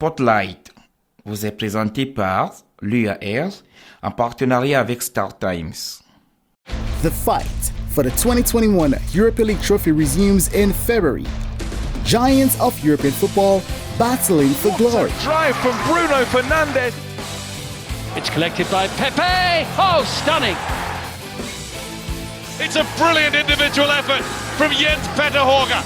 Spotlight vous est présenté par l'UAR en partenariat avec StarTimes. The fight for the 2021 Europa League trophy resumes in February. Giants of European football battling for glory. Drive from Bruno Fernandes. It's collected by Pepe. Oh, stunning. It's a brilliant individual effort from Jens Petter Horga.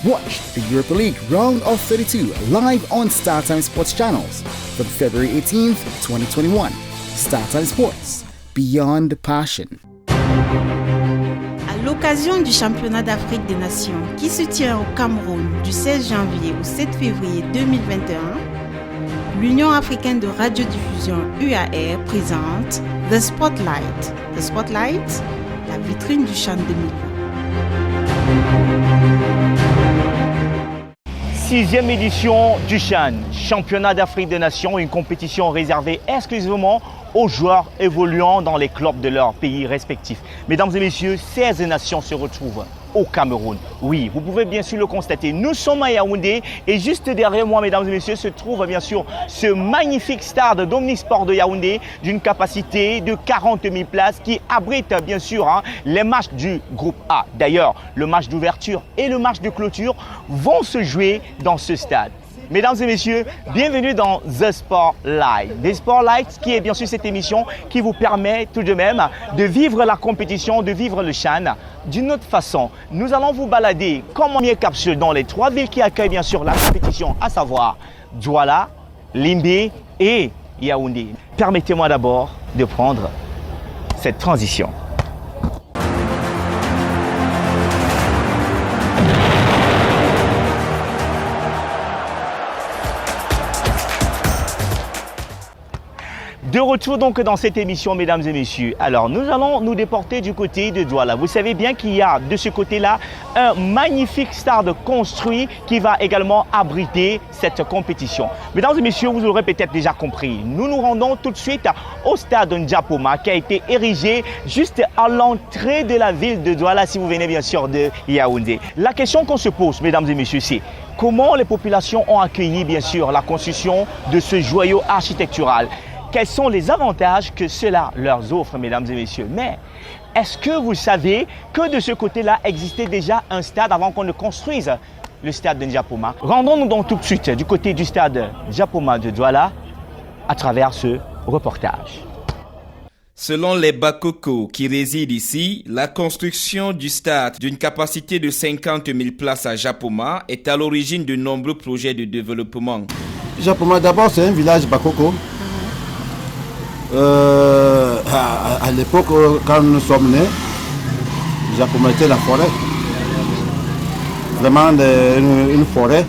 Watch the Europa League round of 32 live on StarTimes Sports channels from February 18th, 2021. StarTimes Sports, beyond passion. À l'occasion du championnat d'Afrique des Nations qui se tient au Cameroun du 16 janvier au 7 février 2021, l'Union africaine de radiodiffusion UAR présente The Spotlight. The Spotlight, la vitrine du CHAN 2020. 6e édition du CHAN, championnat d'Afrique des Nations, une compétition réservée exclusivement aux joueurs évoluant dans les clubs de leur pays respectifs. Mesdames et messieurs, 16 nations se retrouvent au Cameroun. Oui, vous pouvez bien sûr le constater. Nous sommes à Yaoundé et juste derrière moi, mesdames et messieurs, se trouve bien sûr ce magnifique stade d'Omnisport de Yaoundé d'une capacité de 40 000 places qui abrite bien sûr les matchs du groupe A. D'ailleurs, le match d'ouverture et le match de clôture vont se jouer dans ce stade. Mesdames et messieurs, bienvenue dans The Spotlight. The Spotlight qui est bien sûr cette émission qui vous permet tout de même de vivre la compétition, de vivre le CHAN d'une autre façon. Nous allons vous balader comme en capsule dans les 3 villes qui accueillent bien sûr la compétition, à savoir Douala, Limbé et Yaoundé. Permettez-moi d'abord de prendre cette transition. De retour donc dans cette émission, mesdames et messieurs. Alors, nous allons nous déporter du côté de Douala. Vous savez bien qu'il y a de ce côté-là un magnifique stade construit qui va également abriter cette compétition. Mesdames et messieurs, vous l'aurez peut-être déjà compris. Nous nous rendons tout de suite au stade N'Djapoma qui a été érigé juste à l'entrée de la ville de Douala, si vous venez bien sûr de Yaoundé. La question qu'on se pose, mesdames et messieurs, c'est comment les populations ont accueilli bien sûr la construction de ce joyau architectural? Quels sont les avantages que cela leur offre, mesdames et messieurs? Mais est-ce que vous savez que de ce côté-là existait déjà un stade avant qu'on ne construise le stade de N'Djapoma? Rendons-nous donc tout de suite du côté du stade N'Djapoma de Douala à travers ce reportage. Selon les Bakoko qui résident ici, la construction du stade d'une capacité de 50 000 places à N'Djapoma est à l'origine de nombreux projets de développement. N'Djapoma, d'abord, c'est un village Bakoko. À l'époque, quand nous sommes nés, N'Djapoma était la forêt. Vraiment une forêt,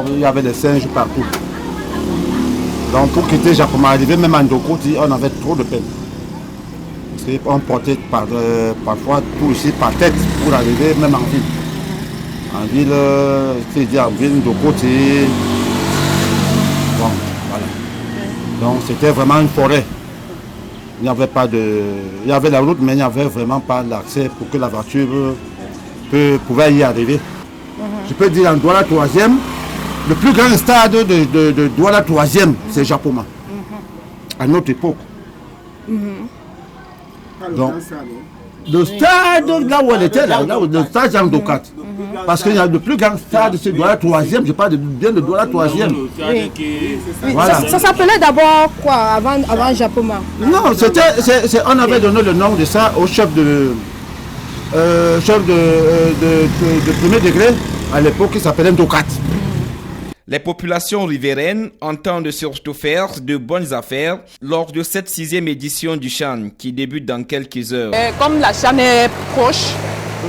il y avait des singes partout. Donc pour quitter N'Djapoma, arriver même à Ndokoti, on avait trop de peine. Parce qu'on portait parfois tout ici par tête pour arriver même en ville. En ville, c'est-à-dire en ville, Ndokoti. Bon, voilà. Donc c'était vraiment une forêt. Il n'y avait pas de. Il y avait la route, mais il n'y avait vraiment pas l'accès pour que la voiture pouvait y arriver. Je peux dire en Douala 3e, le plus grand stade de Douala 3e, c'est N'Djapoma. À notre époque. Donc, le stade, là où elle était, le stade Jean Dokat. Parce qu'il y a le plus grand stade, c'est Douala 3e, je parle bien de Douala 3e. Oui. Voilà. Ça s'appelait d'abord quoi avant N'Djapoma? Non, on avait donné le nom de ça au chef de premier degré, à l'époque, qui s'appelait Ndokat. Les populations riveraines entendent surtout faire de bonnes affaires lors de cette 6e édition du CHAN qui débute dans quelques heures. Comme la CHAN est proche,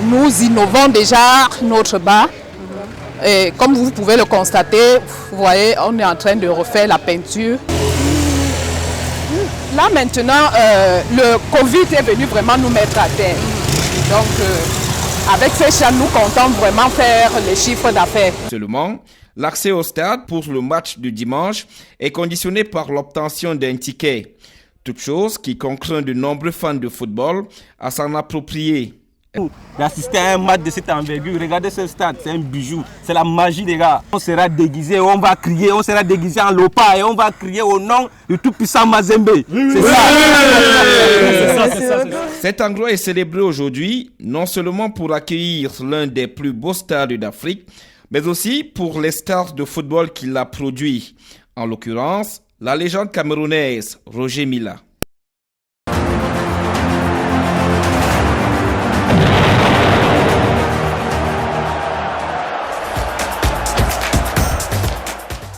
nous innovons déjà notre bar. Et comme vous pouvez le constater, vous voyez, on est en train de refaire la peinture. Là maintenant, le Covid est venu vraiment nous mettre à terre. Donc avec ces CHAN, nous comptons vraiment faire les chiffres d'affaires. Seulement, l'accès au stade pour le match du dimanche est conditionné par l'obtention d'un ticket. Toute chose qui contraint de nombreux fans de football à s'en approprier. D'assister à un match de cette envergure, regardez ce stade, c'est un bijou, c'est la magie les gars. On sera déguisé, on va crier, on sera déguisé en Lopa et on va crier au nom du tout-puissant Mazembe. C'est ça. Cet endroit est célébré aujourd'hui non seulement pour accueillir l'un des plus beaux stades d'Afrique, mais aussi pour les stars de football qu'il a produit. En l'occurrence, la légende camerounaise Roger Milla.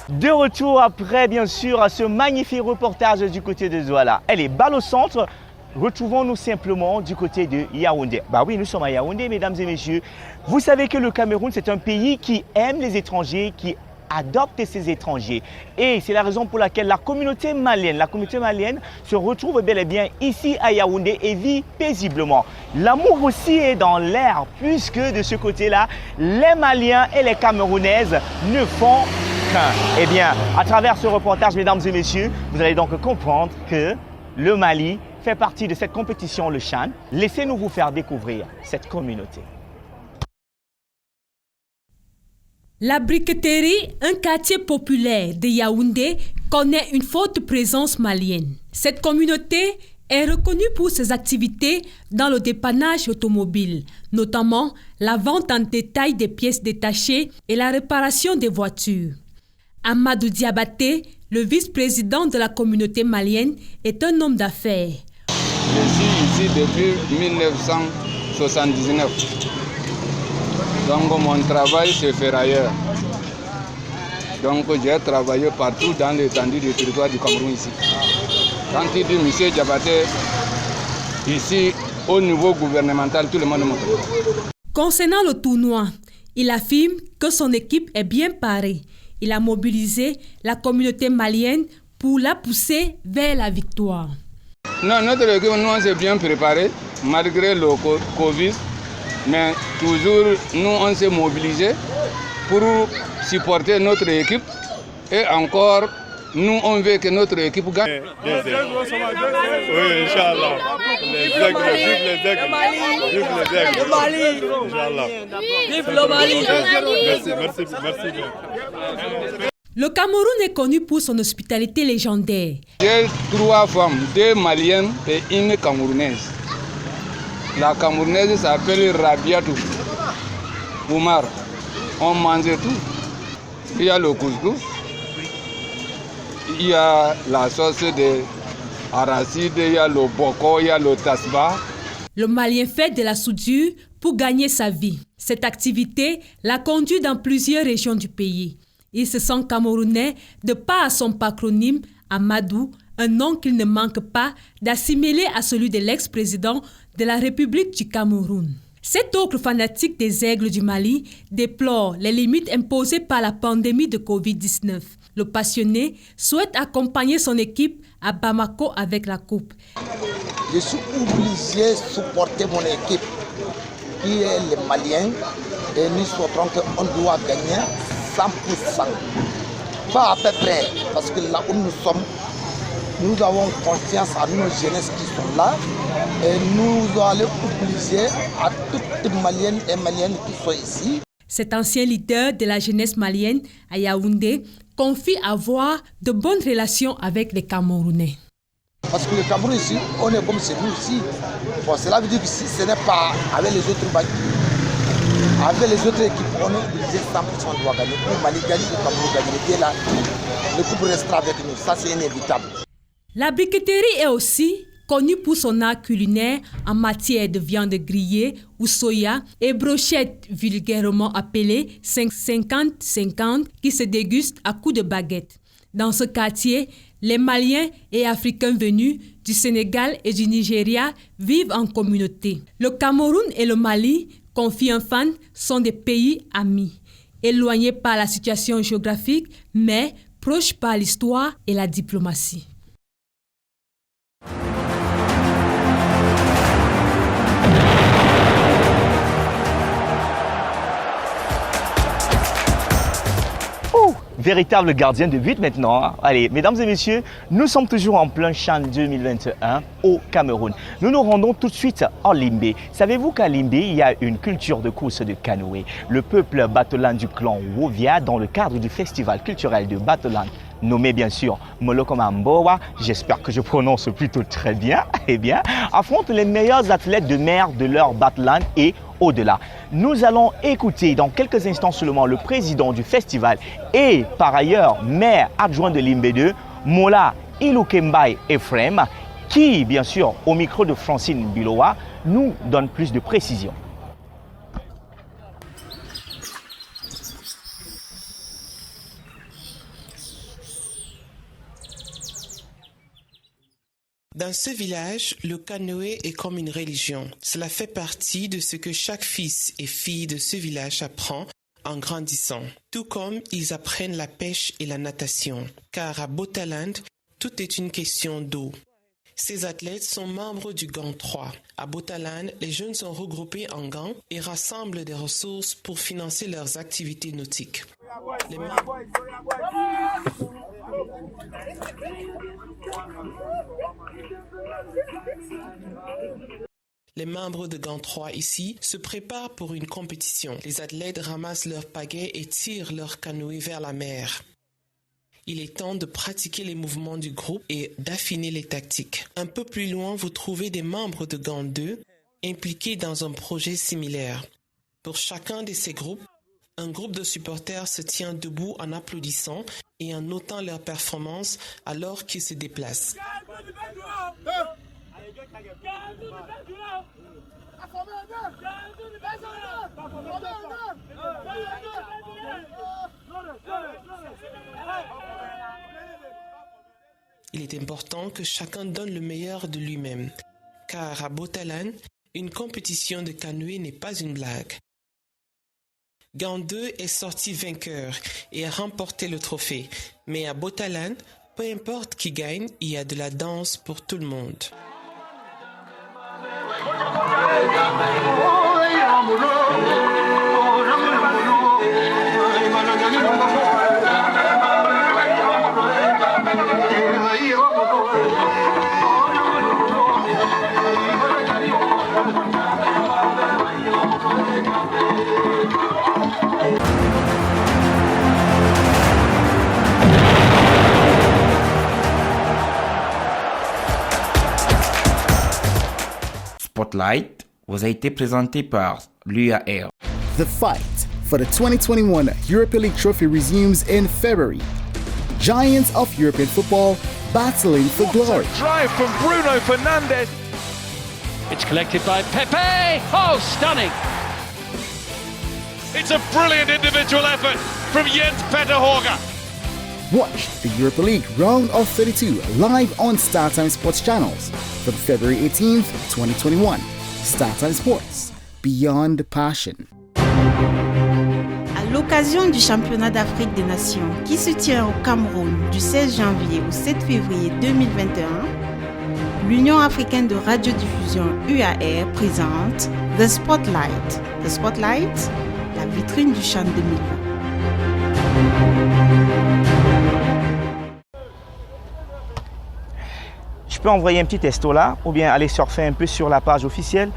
De retour après, bien sûr, à ce magnifique reportage du côté de Douala. Elle est balle au centre. Retrouvons-nous simplement du côté de Yaoundé. Bah oui, nous sommes à Yaoundé, mesdames et messieurs. Vous savez que le Cameroun, c'est un pays qui aime les étrangers, qui adopte ces étrangers. Et c'est la raison pour laquelle la communauté malienne se retrouve bel et bien ici à Yaoundé et vit paisiblement. L'amour aussi est dans l'air, puisque de ce côté-là, les Maliens et les Camerounaises ne font qu'un. Eh bien, à travers ce reportage, mesdames et messieurs, vous allez donc comprendre que le Mali fait partie de cette compétition, le CHAN. Laissez-nous vous faire découvrir cette communauté. La briqueterie, un quartier populaire de Yaoundé, connaît une forte présence malienne. Cette communauté est reconnue pour ses activités dans le dépannage automobile, notamment la vente en détail des pièces détachées et la réparation des voitures. Amadou Diabaté, le vice-président de la communauté malienne, est un homme d'affaires. Je suis ici depuis 1979. Donc mon travail c'est ferrailleur. Donc j'ai travaillé partout dans l'étendue du territoire du Cameroun ici. Quand il dit M. Diabaté, ici au niveau gouvernemental, tout le monde me connaît. Concernant le tournoi, il affirme que son équipe est bien parée. Il a mobilisé la communauté malienne pour la pousser vers la victoire. Non, notre équipe, nous on s'est bien préparé malgré le Covid. Mais toujours, nous, on s'est mobilisés pour supporter notre équipe. Et encore, nous, on veut que notre équipe gagne. Oui, Inch'Allah. Les aigles, vive les aigles. Le Mali. Inch'Allah. Vive le Mali. Merci bien. Le Cameroun est connu pour son hospitalité légendaire. J'ai 3 femmes, 2 maliennes et une camerounaise. La camerounaise s'appelle Rabiatou Oumar. On mange tout. Il y a le couscous, il y a la sauce de arachide, il y a le boko, il y a le tasba. Le Malien fait de la soudure pour gagner sa vie. Cette activité l'a conduit dans plusieurs régions du pays. Il se sent camerounais de par son patronyme Amadou, un nom qu'il ne manque pas d'assimiler à celui de l'ex-président de la République du Cameroun. Cet autre fanatique des aigles du Mali déplore les limites imposées par la pandémie de Covid-19. Le passionné souhaite accompagner son équipe à Bamako avec la coupe. Je suis obligé de supporter mon équipe qui est les Maliens et nous souhaitons qu'on doit gagner 100%. Pas à peu près, parce que là où nous sommes, nous avons confiance à nos jeunesses qui sont là et nous allons obliger à toutes les Maliennes et Maliennes qui sont ici. Cet ancien leader de la jeunesse malienne à Yaoundé confie avoir de bonnes relations avec les Camerounais. Parce que le Cameroun ici, on est comme chez nous ici. Bon, cela veut dire que si ce n'est pas avec les autres avec les autres équipes, on est obligé 100% doit gagner. Pour Mali gagne, le Cameroun gagne. Et là, le couple restera avec nous. Ça, c'est inévitable. La briqueterie est aussi connue pour son art culinaire en matière de viande grillée ou soya et brochettes vulgairement appelées 50-50 qui se dégustent à coups de baguette. Dans ce quartier, les Maliens et Africains venus du Sénégal et du Nigeria vivent en communauté. Le Cameroun et le Mali, confie un fan, sont des pays amis, éloignés par la situation géographique, mais proches par l'histoire et la diplomatie. véritable gardien de but maintenant. Hein. Allez, mesdames et messieurs, nous sommes toujours en plein CHAN 2021 au Cameroun. Nous nous rendons tout de suite en Limbé. Savez-vous qu'à Limbé, il y a une culture de course de canoë. Le peuple Batolan du clan Wovia, dans le cadre du festival culturel de Batolan, nommé bien sûr Moloko Mamboa, j'espère que je prononce plutôt très bien, eh bien, affronte les meilleurs athlètes de mer de leur Batolan et au-delà. Nous allons écouter dans quelques instants seulement le président du festival et par ailleurs maire adjoint de Limbé 2, Mola Ilukembai Ephraim, qui bien sûr au micro de Francine Bilowa nous donne plus de précisions. Dans ce village, le canoë est comme une religion. Cela fait partie de ce que chaque fils et fille de ce village apprend en grandissant. Tout comme ils apprennent la pêche et la natation. Car à Botaland, tout est une question d'eau. Ces athlètes sont membres du gang 3. À Botaland, les jeunes sont regroupés en gangs et rassemblent des ressources pour financer leurs activités nautiques. Les membres de gang 3 ici se préparent pour une compétition. Les athlètes ramassent leurs pagaies et tirent leur canoë vers la mer. Il est temps de pratiquer les mouvements du groupe et d'affiner les tactiques. Un peu plus loin, vous trouvez des membres de gang 2 impliqués dans un projet similaire. Pour chacun de ces groupes, un groupe de supporters se tient debout en applaudissant et en notant leur performance alors qu'ils se déplacent. Il est important que chacun donne le meilleur de lui-même, car à Botalan, une compétition de canoë n'est pas une blague. Gang 2 est sorti vainqueur et a remporté le trophée, mais à Botalan, peu importe qui gagne, il y a de la danse pour tout le monde. Spotlight vous a été présenté par l'UAR. The fight for the 2021 Europa League trophy resumes in February. Giants of European football battling for glory. Drive from Bruno Fernandes. It's collected by Pepe. Oh, stunning. It's a brilliant individual effort from Jens Petter Hauge. Watch the Europa League round of 32 live on StarTime Sports channels from February 18th, 2021. StarTime Sports, beyond passion. À l'occasion du championnat d'Afrique des Nations qui se tient au Cameroun du 16 janvier au 7 février 2021, l'Union africaine de radiodiffusion UAR présente The Spotlight. The Spotlight, la vitrine du CHAN 2020. Je peux envoyer un petit testo là ou bien aller surfer un peu sur la page officielle.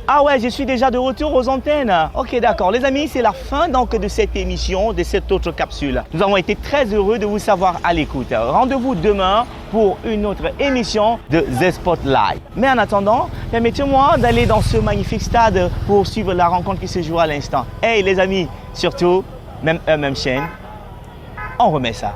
Ah ouais, je suis déjà de retour aux antennes. Ok, d'accord. Les amis, c'est la fin donc de cette émission, de cette autre capsule. Nous avons été très heureux de vous savoir à l'écoute. Rendez-vous demain pour une autre émission de The Spotlight. Mais en attendant, permettez-moi d'aller dans ce magnifique stade pour suivre la rencontre qui se joue à l'instant. Hey les amis, surtout, même heure, même chaîne, on remet ça.